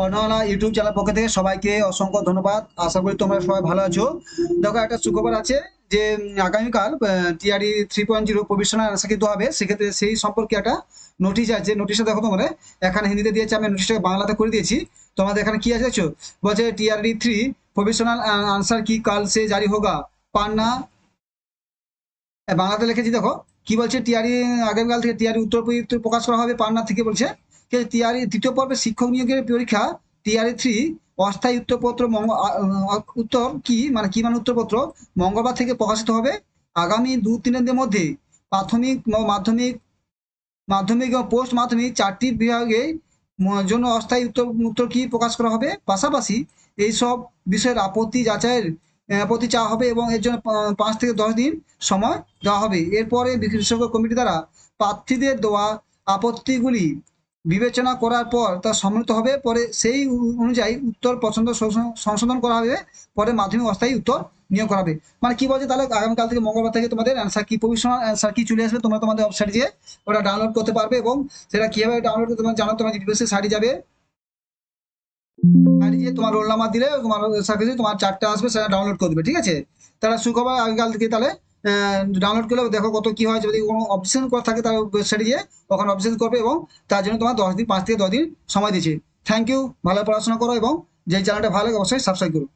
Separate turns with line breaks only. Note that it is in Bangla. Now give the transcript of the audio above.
অর্ণালা ইউটিউব চ্যানেল পক্ষ থেকে সবাইকে অসংখ্য ধন্যবাদ। আশা করি তোমরা সবাই ভালো আছো। দেখো, একটা সুখবর আছে যে আগামীকাল টিআরই 3.0 প্রভিশনাল আনসার কিন্তু হবে। সেক্ষেত্রে সেই সম্পর্কে একটা নোটিশ আছে। নোটিশটা দেখো, তোমরা এখানে হিন্দিতে দিয়েছে, আমি নোটিশটাকে বাংলাতে করে দিয়েছি। তোমাদের এখানে কি আছে দেখছো? বলছে টিআরই 3 प्रोविजनल आंसर की कल से जारी होगा। पान्ना বাংলাতে লিখেছি, দেখো কি বলছে। টিআরই আগামীকাল থেকে টিআরই উত্তর প্রকাশ করা হবে পান্না থেকে। বলছে যে টিআরই তৃতীয় পর্বে শিক্ষক নিয়োগের পরীক্ষা টিআরই 3 অস্থায়ী উত্তরপত্র উত্তর কি মানে উত্তরপত্র মঙ্গলবার থেকে প্রকাশিত হবে। আগামী 2-3 দিনের মধ্যে প্রাথমিক মাধ্যমিক মাধ্যমিক এবং পোস্ট মাধ্যমিক 4টি বিভাগে জন্য অস্থায়ী উত্তর উত্তর কি প্রকাশ করা হবে। পাশাপাশি এইসব বিষয়ের আপত্তি যাচাইয়ের আপত্তি চাওয়া হবে এবং এর জন্য 5 থেকে 10 দিন সময় দেওয়া হবে। এরপরে বিশেষজ্ঞ কমিটি দ্বারা প্রার্থীদের দেওয়া আপত্তিগুলি বিবেচনা করার পর তা সম্মিলিত হবে। পরে সেই অনুযায়ী উত্তর পছন্দ সংশোধন করা হবে। পরে মাধ্যমিক অস্থায়ী উত্তর নিয়োগ করা হবে। মানে কি বলছে, তাহলে আগামীকাল থেকে মঙ্গলবার থেকে তোমাদের অ্যান্সার কি প্রভিশনাল অ্যান্সার কি চলে আসবে। তোমরা তোমাদের ওয়েবসাইটে গিয়ে ওটা ডাউনলোড করতে পারবে। এবং সেটা কিভাবে ডাউনলোড করতে তোমরা জানো, তোমার ইউনিভার্সিটি সাইটে যাবে, সাইটে গিয়ে তোমার রোল নাম্বার দিলে তোমার সার্ভিসে তোমার চারটা আসবে, সেটা ডাউনলোড করে দেবে। ঠিক আছে, তাহলে সুখবর আগামীকাল থেকে তাহলে ডাউনলোড করলে দেখো কত কি হয়। যদি কোনো অপশন করা থাকে তাহলে ওয়েবসাইটে গিয়ে ওখানে অপশন করবে এবং তার জন্য তোমার 10 দিন 5 থেকে 10 দিন সময় দিচ্ছে। Thank you. ভালো পড়াশোনা করো এবং যে চ্যানেলটা ভালো লাগে অবশ্যই সাবস্ক্রাইব করো।